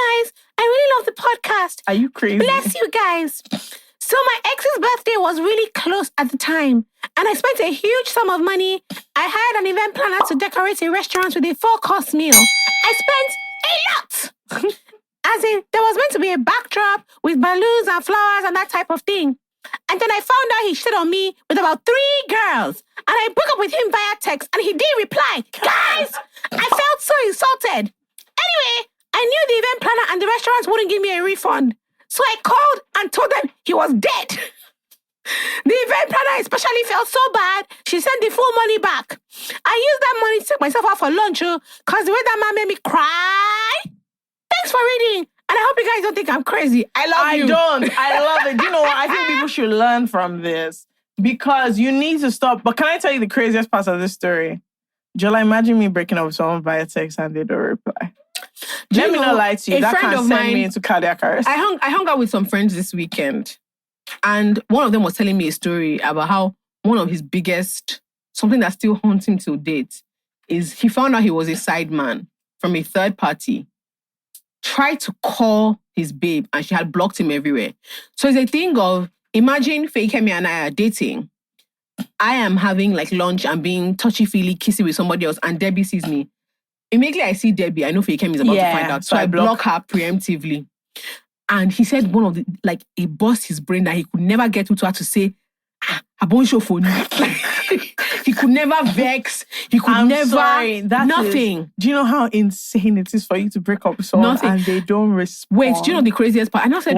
guys. I really love the podcast. Are you crazy? Bless you guys. So my ex's birthday was really close at the time, and I spent a huge sum of money. I hired an event planner to decorate a restaurant with a 4-course meal. I spent a lot. As in, there was meant to be a backdrop with balloons and flowers and that type of thing. And then I found out he shit on me with about 3 girls. And I broke up with him via text, and he didn't reply. Guys, I felt so insulted. Anyway, I knew the event planner and the restaurants wouldn't give me a refund. So I called and told them he was dead. The event planner especially felt so bad, she sent the full money back. I used that money to take myself out for lunch, because the way that man made me cry. Thanks for reading. And I hope you guys don't think I'm crazy. I love you. I don't. I love it. You know what? I think people should learn from this because you need to stop. But can I tell you the craziest part of this story? Jola, imagine me breaking up with someone via text and they don't reply. Let me not lie to you. That can send me into cardiac arrest. I hung out with some friends this weekend, and one of them was telling me a story about how one of his biggest, something that still haunts him till date, is he found out he was a side man from a third party, tried to call his babe, and she had blocked him everywhere. So it's a thing of, imagine Fake-Kemi and I are dating. I am having like lunch and being touchy-feely, kissy with somebody else, and Debbie sees me. Immediately I see Debbie, I know Fake-Kemi is about to find out. So I block her preemptively. And he said it burst his brain that he could never get to her to say, Abonsho for he could never vex. He could nothing. Do you know how insane it is for you to break up with someone and they don't respond? Wait, do you know the craziest part? And I said,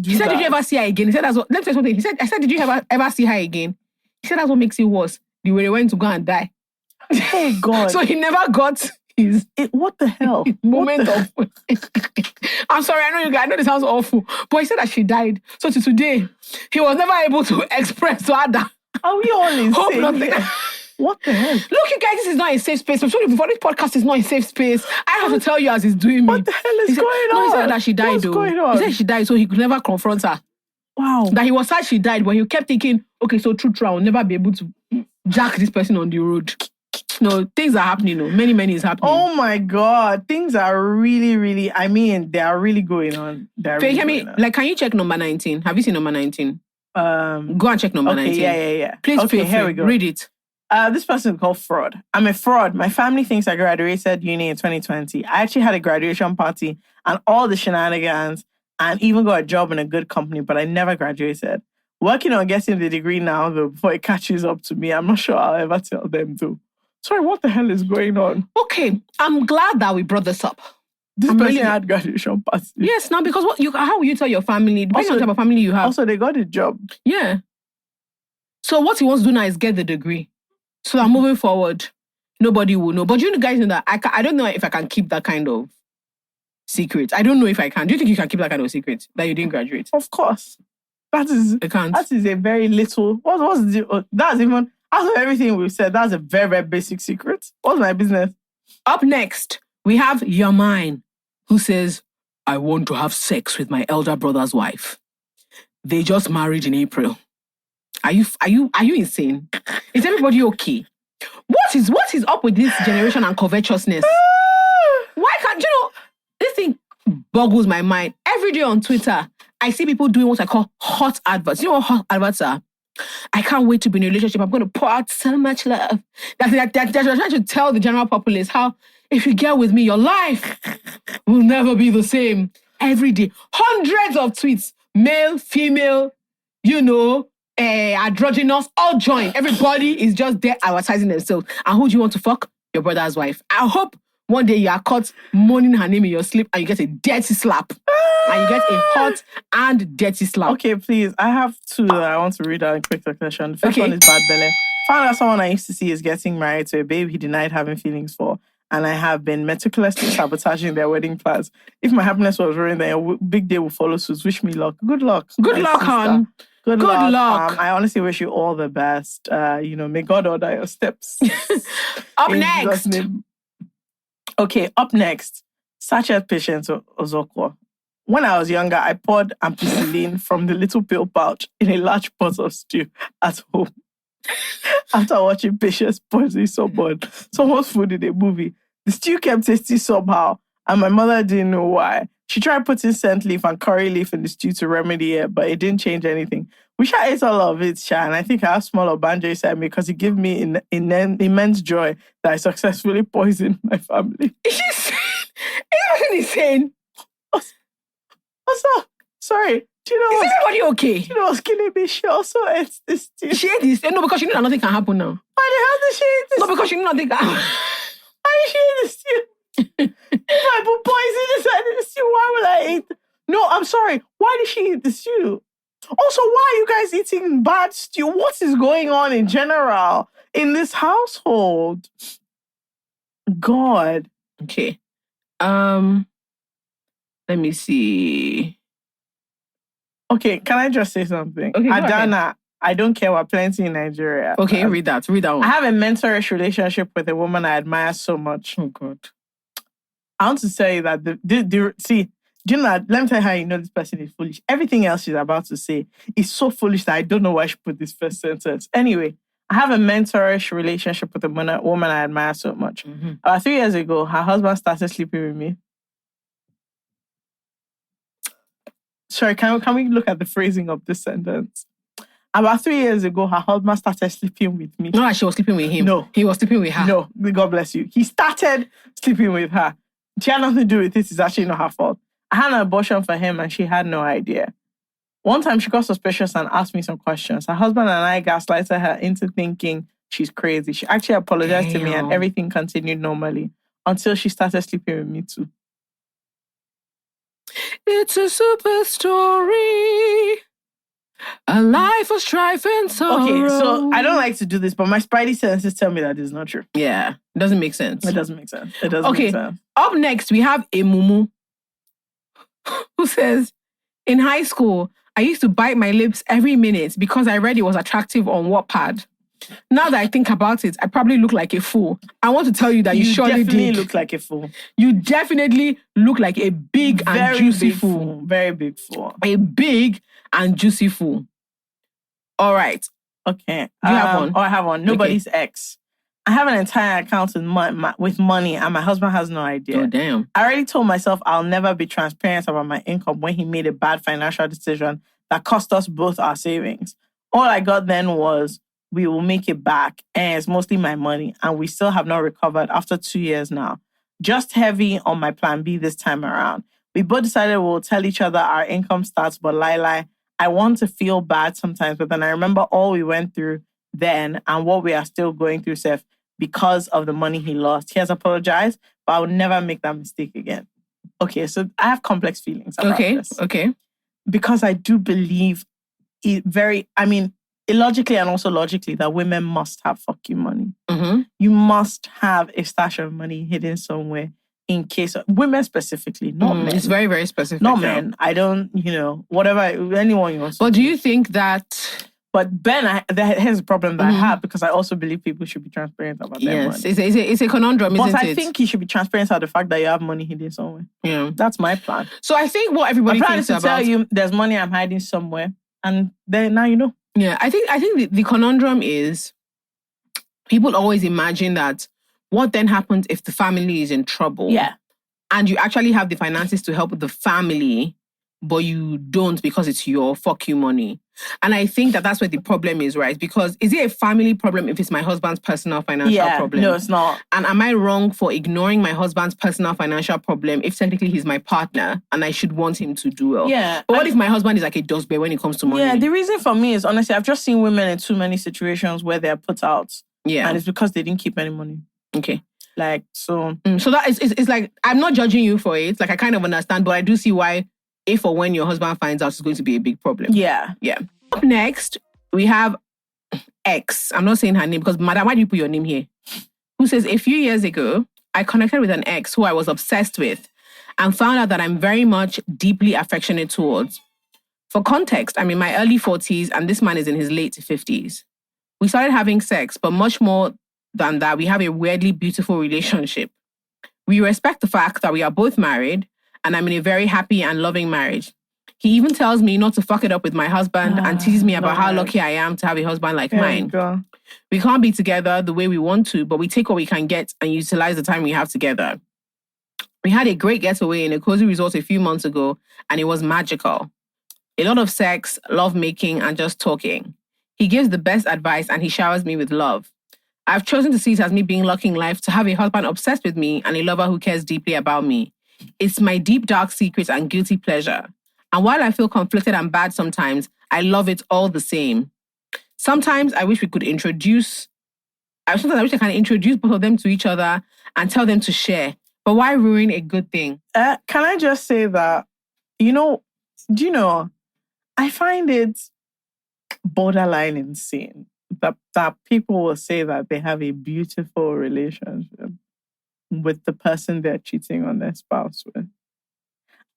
he said, did you ever see her again? He said, let me tell you something. I said, did you ever see her again? He said, that's what makes it worse. The way they went to go and die. Oh, God. So he never got his... what the hell? Moment of... I'm sorry, I know this sounds awful, but he said that she died. So to today, he was never able to express to her that... Are we all insane? What the hell? Look, you guys, this is not a safe space. I'm sorry, before this podcast is not a safe space. I have to tell you as he's doing me. What the hell is going on? No, he said that she died, What's going on? He said she died, so he could never confront her. Wow. That he was sad she died, but he kept thinking, okay, so true, I will never be able to jack this person on the road. No, things are happening. No, many is happening. Oh my God. Things are really, really, they are really going on. Can you check number 19? Have you seen number 19? Go and check number 19. Yeah. Please, okay, here we go. Read it. This person is called Fraud. I'm a fraud. My family thinks I graduated uni in 2020. I actually had a graduation party and all the shenanigans and even got a job in a good company, but I never graduated. Working on getting the degree now, though, before it catches up to me. I'm not sure I'll ever tell them, though. Sorry, what the hell is going on? Okay, I'm glad that we brought this up. This person had graduation party. Yes, now because how will you tell your family? Depending on the type of family you have. Also, they got a job. Yeah. So what he wants to do now is get the degree. So that moving forward, nobody will know. But you guys know that I don't know if I can keep that kind of secret. I don't know if I can. Do you think you can keep that kind of secret that you didn't graduate? Of course. I can't. That is a very little. Out of everything we've said, that's a very, very basic secret. What's my business? Up next, we have Yamin, who says, I want to have sex with my elder brother's wife. They just married in April. Are you insane? Is everybody okay? What is up with this generation and covetousness? Why can't this thing boggles my mind. Every day on Twitter, I see people doing what I call hot adverts. You know what hot adverts are? I can't wait to be in a relationship. I'm going to pour out so much love. They're trying to tell the general populace how if you get with me, your life will never be the same. Every day. Hundreds of tweets. Male, female, androgynous, all join. Everybody is just there advertising themselves. And who do you want to fuck? Your brother's wife. I hope one day you are caught moaning her name in your sleep and you get a dirty slap. And you get a hot and dirty slap. Okay, please. I have two that I want to read out in quick succession. The first one is Bad Belly. Found out someone I used to see is getting married to a babe he denied having feelings for. And I have been meticulously sabotaging their wedding plans. If my happiness was ruined, then a big day will follow suit. Wish me luck. Good luck. Good luck, hon. Good luck. I honestly wish you all the best. May God order your steps. Up next. Okay, up next. Sachet Patience Ozokwo. When I was younger, I poured ampicillin from the little pill pouch in a large pot of stew at home. After watching Patience poison someone's food in a movie, the stew kept tasting somehow, and my mother didn't know why. She tried putting scent leaf and curry leaf in the stew to remedy it, but it didn't change anything. We sure ate all of it, Sha, and I think I have small Obanjo inside me because it gave me immense joy that I successfully poisoned my family. She's insane. Also, sorry, do you know Is everybody okay? Do you know what's killing me? She also ate this stew. She ate this. No, because she knew that nothing can happen now. Why the hell did she eat this? No, because she knew nothing can happen. Why did she eat this stew? If I put poison inside the stew, why would I eat? No, I'm sorry. Why did she eat the stew? Also, why are you guys eating bad stew? What is going on in general in this household? God. Okay. Let me see. Okay, can I just say something? Okay, go Adana, I don't care. We're plenty in Nigeria. Okay, read that. Read that one. I have a mentorish relationship with a woman I admire so much. Oh, God. I want to tell you that do you know that, let me tell you how you know this person is foolish. Everything else she's about to say is so foolish that I don't know why she put this first sentence. Anyway, I have a mentorish relationship with a woman I admire so much. Mm-hmm. About 3 years ago, her husband started sleeping with me. Sorry, can we look at the phrasing of this sentence? About 3 years ago, her husband started sleeping with me. No, she was sleeping with him. No. He was sleeping with her. No, God bless you. He started sleeping with her. She had nothing to do with it. It's actually not her fault. I had an abortion for him and she had no idea. One time she got suspicious and asked me some questions. Her husband and I gaslighted her into thinking she's crazy. She actually apologized to me and everything continued normally until she started sleeping with me too. It's a super story. A life of strife and sorrow. Okay, so I don't like to do this, but my spidey senses tell me that it's not true. Yeah, it doesn't make sense. It doesn't make sense. It doesn't make sense. Up next, we have a mumu who says, in high school, I used to bite my lips every minute because I read it was attractive on Wattpad. Now that I think about it, I probably look like a fool. I want to tell you that you surely definitely did. Look like a fool. You definitely look like a big and juicy fool. Very big fool. A big and juicy fool. All right. Okay. You have one? Oh, I have one. Nobody's ex. I have an entire account with money and my husband has no idea. Oh, damn. I already told myself I'll never be transparent about my income when he made a bad financial decision that cost us both our savings. All I got then was, we will make it back, and it's mostly my money, and we still have not recovered after 2 years now. Just heavy on my plan B this time around. We both decided we'll tell each other our income stats, but lie. I want to feel bad sometimes, but then I remember all we went through then and what we are still going through, Seth, because of the money he lost. He has apologized, but I will never make that mistake again. Okay, so I have complex feelings about this. Okay. Because I do believe illogically and also logically, that women must have fucking money. Mm-hmm. You must have a stash of money hidden somewhere in case of women specifically, not men. It's very, very specific. Not men. I don't, whatever, anyone you want. But do you think that... But Ben, here's a problem that I have, because I also believe people should be transparent about their money. Yes, it's a conundrum, isn't it? But I think you should be transparent about the fact that you have money hidden somewhere. Yeah. That's my plan. So I think what everybody my plan thinks is to about... tell you there's money I'm hiding somewhere, and then now you know. Yeah, I think the conundrum is people always imagine that what then happens if the family is in trouble? Yeah. And you actually have the finances to help the family, but you don't because it's your fuck you money. And I think that that's where the problem is, right? Because is it a family problem if it's my husband's personal financial problem? No, it's not. And am I wrong for ignoring my husband's personal financial problem if technically he's my partner and I should want him to do well? Yeah. But what if my husband is like a dustbin when it comes to money? Yeah, the reason for me is, honestly, I've just seen women in too many situations where they're put out. Yeah. And it's because they didn't keep any money. Okay. Like, so... So that is it's like, I'm not judging you for it. Like, I kind of understand, but I do see why if or when your husband finds out, it's going to be a big problem. Yeah. Yeah. Up next, we have X. I'm not saying her name because, madam, why do you put your name here? Who says, a few years ago, I connected with an ex who I was obsessed with and found out that I'm very much deeply affectionate towards. For context, I'm in my early 40s and this man is in his late 50s. We started having sex, but much more than that, we have a weirdly beautiful relationship. We respect the fact that we are both married and I'm in a very happy and loving marriage. He even tells me not to fuck it up with my husband and teases me about how lucky I am to have a husband like mine. We can't be together the way we want to, but we take what we can get and utilize the time we have together. We had a great getaway in a cozy resort a few months ago, and it was magical. A lot of sex, love making, and just talking. He gives the best advice and he showers me with love. I've chosen to see it as me being lucky in life to have a husband obsessed with me and a lover who cares deeply about me. It's my deep, dark secret and guilty pleasure. And while I feel conflicted and bad sometimes, I love it all the same. Sometimes I wish I can introduce both of them to each other and tell them to share. But why ruin a good thing? Can I just say that, I find it borderline insane that people will say that they have a beautiful relationship with the person they're cheating on their spouse with.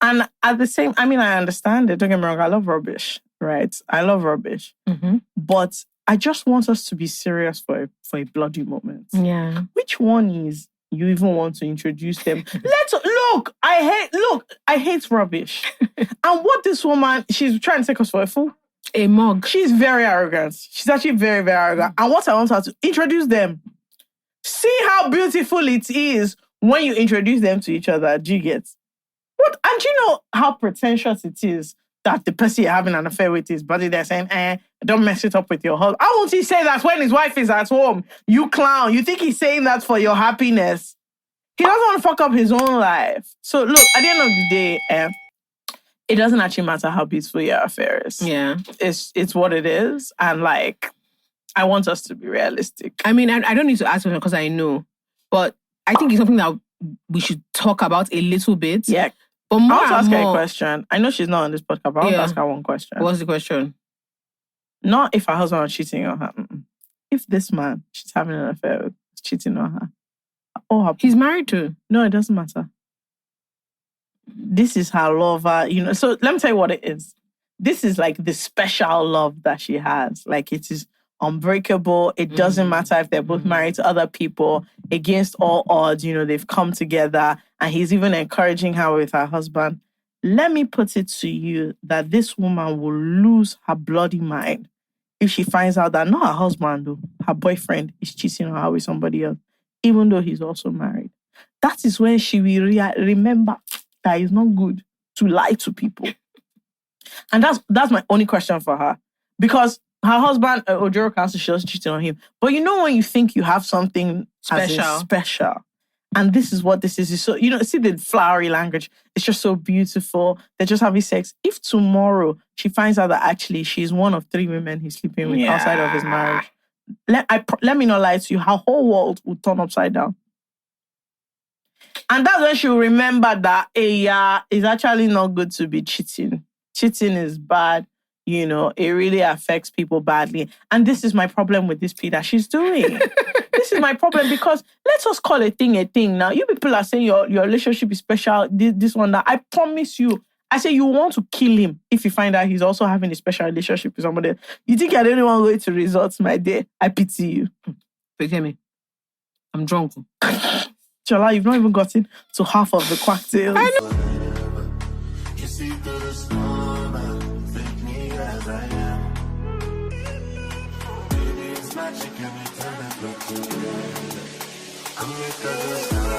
And at the same, I understand it. Don't get me wrong, I love rubbish, right? I love rubbish. Mm-hmm. But I just want us to be serious for a bloody moment. Yeah. Which one is you even want to introduce them? I hate rubbish. And what this woman, she's trying to take us for a fool. A mug. She's very arrogant. She's actually very, very arrogant. And what I want her to introduce them. See how beautiful it is when you introduce them to each other. Do you get? What? And you know how pretentious it is that the person you're having an affair with is buddy, they're saying, don't mess it up with your husband. How won't he say that when his wife is at home? You clown. You think he's saying that for your happiness? He doesn't want to fuck up his own life. So look, at the end of the day, it doesn't actually matter how beautiful your affair is. Yeah. It's what it is. And I want us to be realistic. I don't need to ask her because I know. But I think it's something that we should talk about a little bit. Yeah. But more I want to ask and her a more, question. I know she's not on this podcast, but I want to ask her one question. What's the question? Not if her husband was cheating on her. If this man she's having an affair with is cheating on her. Or he's married to. No, it doesn't matter. This is her lover, So let me tell you what it is. This is like the special love that she has. Like it is unbreakable. It doesn't matter if they're both married to other people. Against all odds, they've come together and he's even encouraging her with her husband. Let me put it to you that this woman will lose her bloody mind if she finds out that not her husband, though, her boyfriend is cheating on her with somebody else, even though he's also married. That is when she will remember that it's not good to lie to people. And that's my only question for her. Because her husband, Ojoro Council, she was cheating on him. But when you think you have something special, and this is what this is. So, see the flowery language. It's just so beautiful. They're just having sex. If tomorrow she finds out that actually she's one of 3 women he's sleeping with outside of his marriage, let me not lie to you, her whole world will turn upside down. And that's when she'll remember that, it's actually not good to be cheating. Cheating is bad. It really affects people badly. And this is my problem with this plea that she's doing. This is my problem because let us call a thing now. You people are saying your relationship is special, this one, that. I promise you, I say you want to kill him if you find out he's also having a special relationship with somebody. You think you're the only one going to results, my dear? I pity you. Forgive me. I'm drunk. Chola, you've not even gotten to half of the quack tales. I know. You see through the storm, take me as I am. Baby, it's magic, and it turn that look to you. Come make us